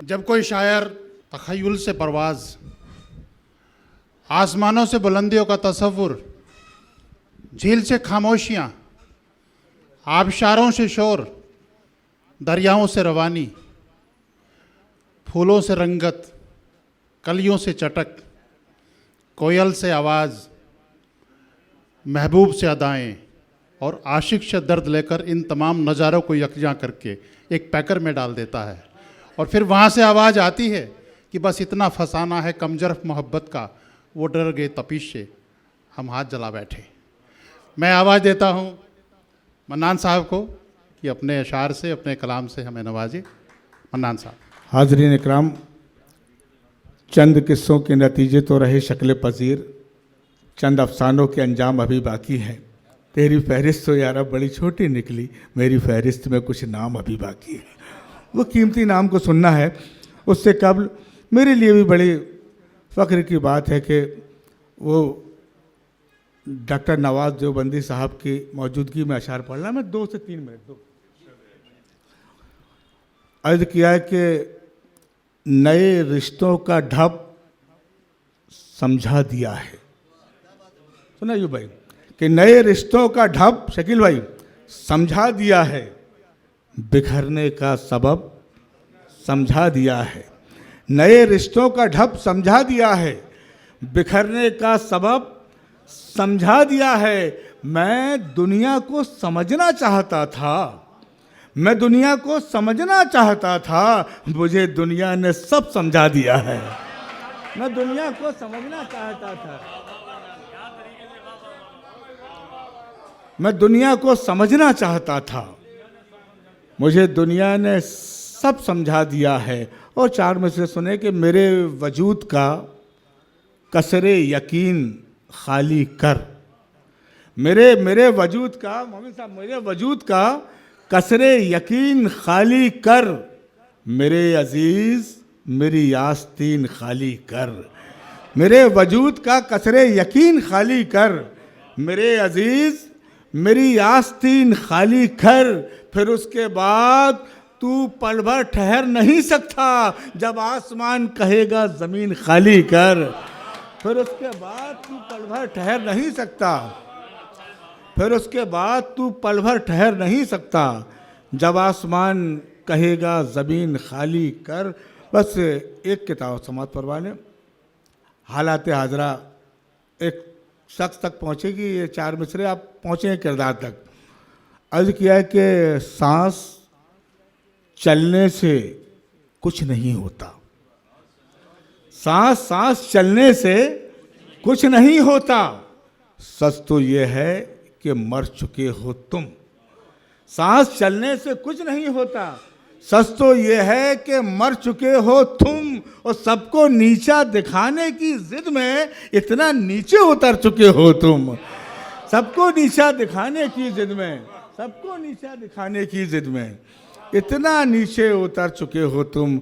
जब कोई शायर तख़य्युल से परवाज़, आसमानों से बुलंदियों का तसव्वुर, झील से खामोशियाँ, आबशारों से शोर, दरियाओं से रवानी, फूलों से रंगत, कलियों से चटक, कोयल से आवाज़, महबूब से अदाएँ और आशिक से दर्द लेकर इन तमाम नज़ारों को यकजा करके एक पैकर में डाल देता है। और फिर वहाँ से आवाज़ आती है कि बस इतना फसाना है कमजरफ मोहब्बत का, वो डर गए तपिश से हम हाथ जला बैठे। मैं आवाज़ देता हूँ मन्नान साहब को कि अपने अशार से, अपने कलाम से हमें नवाजे। मन्नान साहब। हाज़रीन इकराम, चंद किस्सों के नतीजे तो रहे शक्ल पजीर, चंद अफसानों के अंजाम अभी बाकी हैं। तेरी फहरिस्त तो यारा बड़ी छोटी निकली, मेरी फहरिस्त में कुछ नाम अभी बाकी है। वो कीमती नाम को सुनना है। उससे कबल मेरे लिए भी बड़ी फ़ख्र की बात है कि वो डॉक्टर नवाज़ देवबंदी साहब की मौजूदगी में अशार पढ़ना। मैं 2 से 3 मिनट अर्ज़ किया है कि नए रिश्तों का ढप समझा दिया है। सुना यू भाई कि नए रिश्तों का ढप, शकील भाई, समझा दिया है, बिखरने का सबब समझा दिया है। नए रिश्तों का ढप समझा दिया है, बिखरने का सबब समझा दिया है। मैं दुनिया को समझना चाहता था, मैं दुनिया को समझना चाहता था, मुझे दुनिया ने सब समझा दिया है। मैं दुनिया को समझना चाहता था, मैं दुनिया को समझना चाहता था, मुझे दुनिया ने सब समझा दिया है। और 4 में से सुने कि मेरे वजूद का कसरे यकीन खाली कर, मेरे वजूद का, मोमिन साहब, मेरे वजूद का कसरे यकीन खाली कर, मेरे अजीज़ मेरी आस्तीन खाली कर। मेरे वजूद का कसरे यकीन खाली कर, मेरे अजीज़ मेरी आस्तीन खाली कर। फिर उसके बाद तू पल भर ठहर नहीं सकता जब आसमान कहेगा ज़मीन खाली कर। फिर उसके बाद तू पल भर ठहर नहीं सकता, फिर उसके बाद तू पल भर ठहर नहीं सकता जब आसमान कहेगा ज़मीन खाली कर। बस एक किताब समात परवाने, हालात हाजरा एक शख्स तक पहुँचेगी। ये 4 मिसरे आप पहुँचे किरदार तक। अर्ज़ किया है कि सांस चलने से कुछ नहीं होता, सांस चलने से कुछ नहीं होता, सच तो ये है कि मर चुके हो तुम। सांस चलने से कुछ नहीं होता, सच तो ये है कि मर चुके हो तुम। और सबको नीचा दिखाने की जिद में इतना नीचे उतर चुके हो तुम। सबको नीचा दिखाने की जिद में, सबको नीचा दिखाने की जिद में इतना नीचे उतर चुके हो तुम।